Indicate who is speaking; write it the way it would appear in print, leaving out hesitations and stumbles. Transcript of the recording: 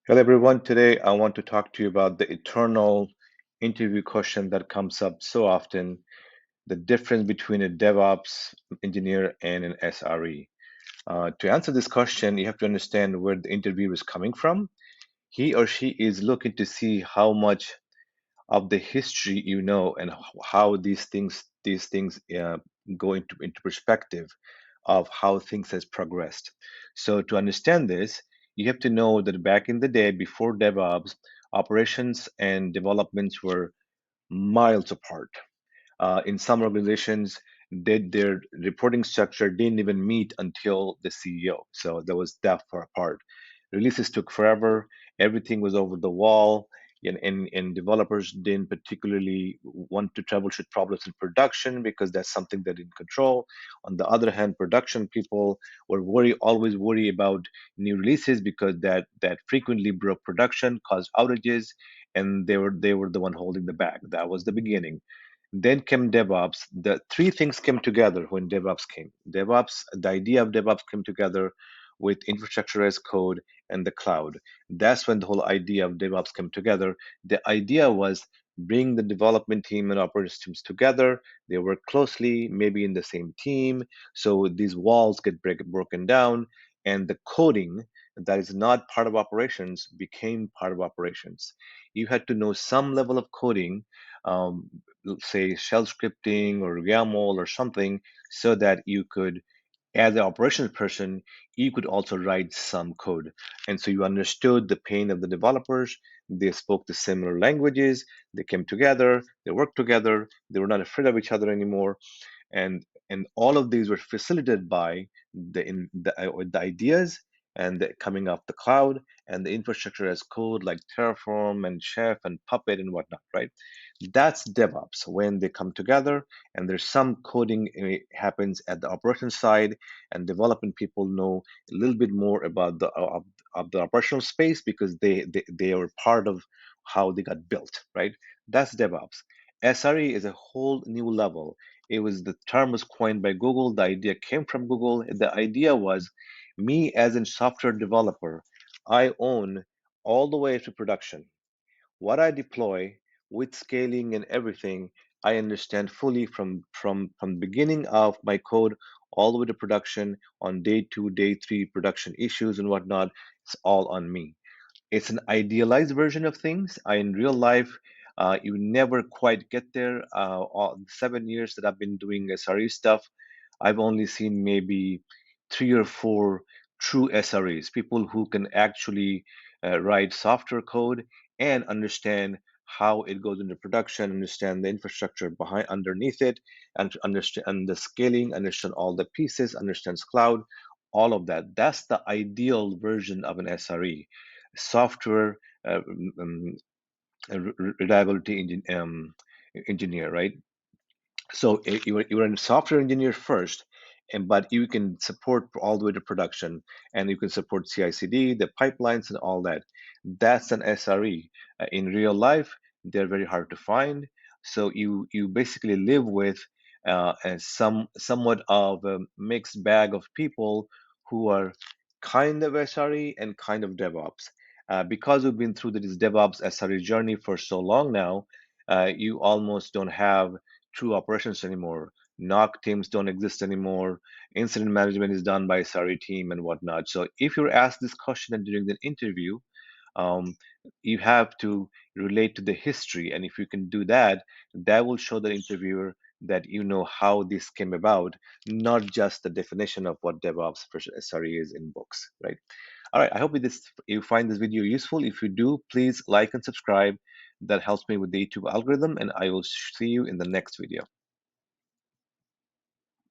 Speaker 1: Hello, everyone. Today, I want to talk to you about the eternal interview question that comes up so often, the difference between a DevOps engineer and an SRE. To answer this question, you have to understand where the interviewer is coming from. He or she is looking to see how much of the history you know and how these things go into perspective of how things has progressed. So to understand this, you have to know that back in the day before DevOps, operations and developments were miles apart. In some organizations, their reporting structure didn't even meet until the CEO. So there was that far apart. Releases took forever. Everything was over the wall. And developers didn't particularly want to troubleshoot problems in production because that's something they didn't control. On the other hand, production people were always worry about new releases because that frequently broke production, caused outages, and they were the one holding the bag. That was the beginning. Then came DevOps. The three things came together when DevOps came. The idea of DevOps came together with infrastructure as code and the cloud. That's when the whole idea of DevOps came together. The idea was bring the development team and operations teams together. They work closely, maybe in the same team. So these walls get broken down, and the coding that is not part of operations became part of operations. You had to know some level of coding, um, say shell scripting or YAML or something, so that you could, as an operations person, you could also write some code. And so you understood the pain of the developers. They spoke the similar languages. They came together. They worked together. They were not afraid of each other anymore. And all of these were facilitated by the ideas and coming off the cloud and the infrastructure as code like Terraform and Chef and Puppet and whatnot, right? That's DevOps when they come together and there's some coding happens at the operations side, and development people know a little bit more about of the operational space because they are part of how they got built, right? That's DevOps. SRE is a whole new level. The term was coined by Google. The idea came from Google. The idea was me as a software developer, I own all the way to production. What I deploy with scaling and everything, I understand fully from beginning of my code all the way to production on day two, day three, production issues and whatnot. It's all on me. It's an idealized version of things. In real life, you never quite get there. All 7 years that I've been doing SRE stuff, I've only seen maybe three or four true SREs, people who can actually write software code and understand how it goes into production, understand the infrastructure behind underneath it, and to understand the scaling, understand all the pieces, understands cloud, all of that. That's the ideal version of an SRE, software uh, um, reliability engineer, right? So you're a software engineer first, but you can support all the way to production, and you can support CI/CD, the pipelines, and all that. That's an SRE. In real life, they're very hard to find. So you basically live with somewhat of a mixed bag of people who are kind of SRE and kind of DevOps. Because we've been through this DevOps SRE journey for so long now, you almost don't have true operations anymore. NOC teams don't exist anymore. Incident management is done by SRE team and whatnot. So if you're asked this question during the interview, um, you have to relate to the history. And if you can do that, that will show the interviewer that you know how this came about, not just the definition of what DevOps for SRE is in books, right? All right, I hope you find this video useful. If you do, please like and subscribe. That helps me with the YouTube algorithm, and I will see you in the next video.